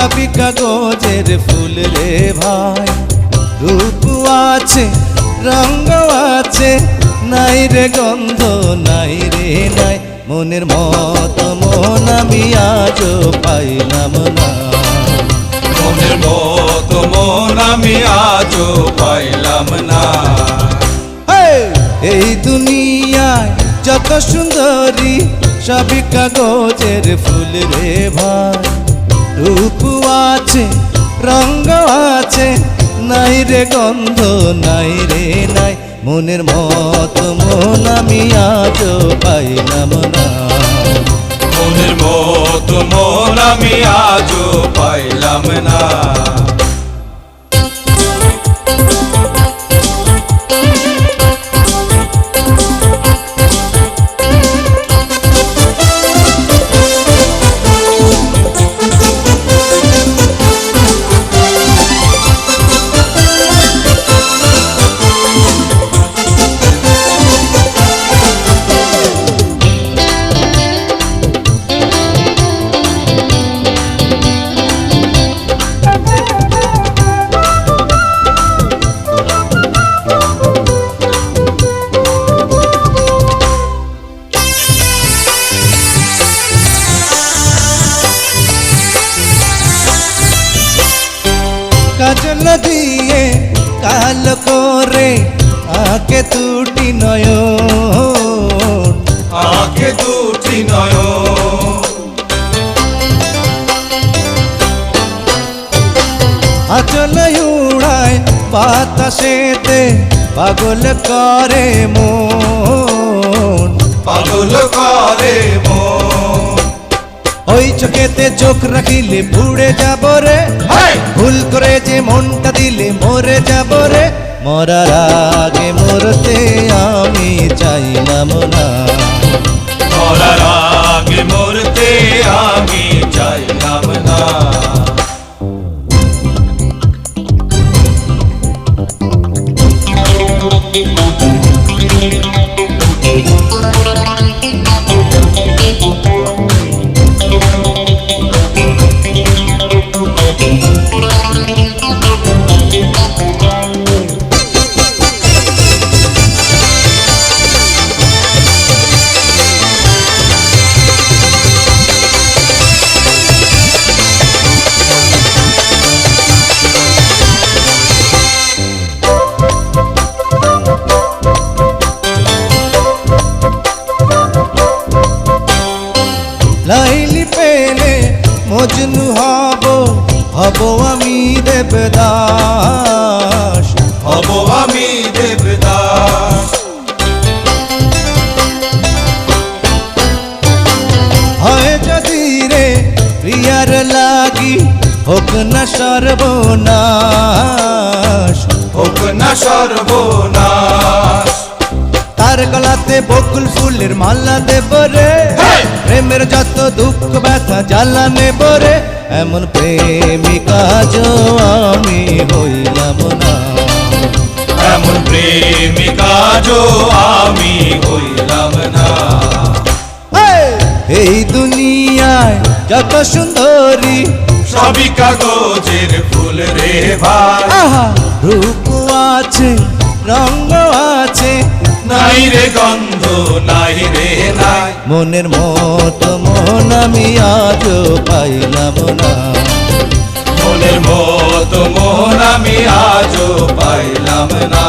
সবই কাগজের ফুল রে ভাই। রূপ আছে রঙ্গ আছে, নাই রে গন্ধ নাই রে নাই। মনের মতো মন আমি আজও পাইলাম না। মনের মতো মন আমি আজও পাইলাম না। এই দুনিয়ায় যত সুন্দরী সবই কাগজের ফুল রে ভাই। রূপ আছে রঙ্গ আছে, নাই রে গন্ধ নাই রে নাই। মনের মতো মন আমি আজও পাইলাম না। মনের মতো মন আমি আজও পাইলাম না। কাজল দিয়ে কালো করে আঁকে দুটি নয়ন, আঁকে দুটি নয়ন। আঁচল উড়ায় বাতাসেতে পাগল করে মন, পাগল করে মন। ওই চোখেতে চোখ রাখিলে পুড়ে যাব রে। ভুল করে যে মনটা দিলে মরে যাব রে। মরার আগে মরতে আমি চাইলাম না। মরার আগে মরতে আমি চাইলাম না। লাইলি পেলে মজনু হব, হব আমি দেবদাস, হব আমি দেবদাস। হয় যদি রে প্রিয়ার লাগি হোক না সর্বনাশ, হোক না সর্বনাশ। তার গলাতে বকুল ফুলের মালা দেব রে। প্রেমের যত দুঃখ ব্যথা জ্বালা নেব রে। এমন প্রেমিকা যো আমি হইলাম না। এমন প্রেমিকা যো আমি হইলাম না। এই দুনিয়ায় যত সুন্দরী সবই কাগজের ফুল রে ভাই। আহা রূপ আছে রঙ্গ আছে, নাই রে গন্ধ নাই রে নাই। মনের মতো মন আমি আজও পাইলাম না। মনের মতো মন আমি আজও পাইলাম না।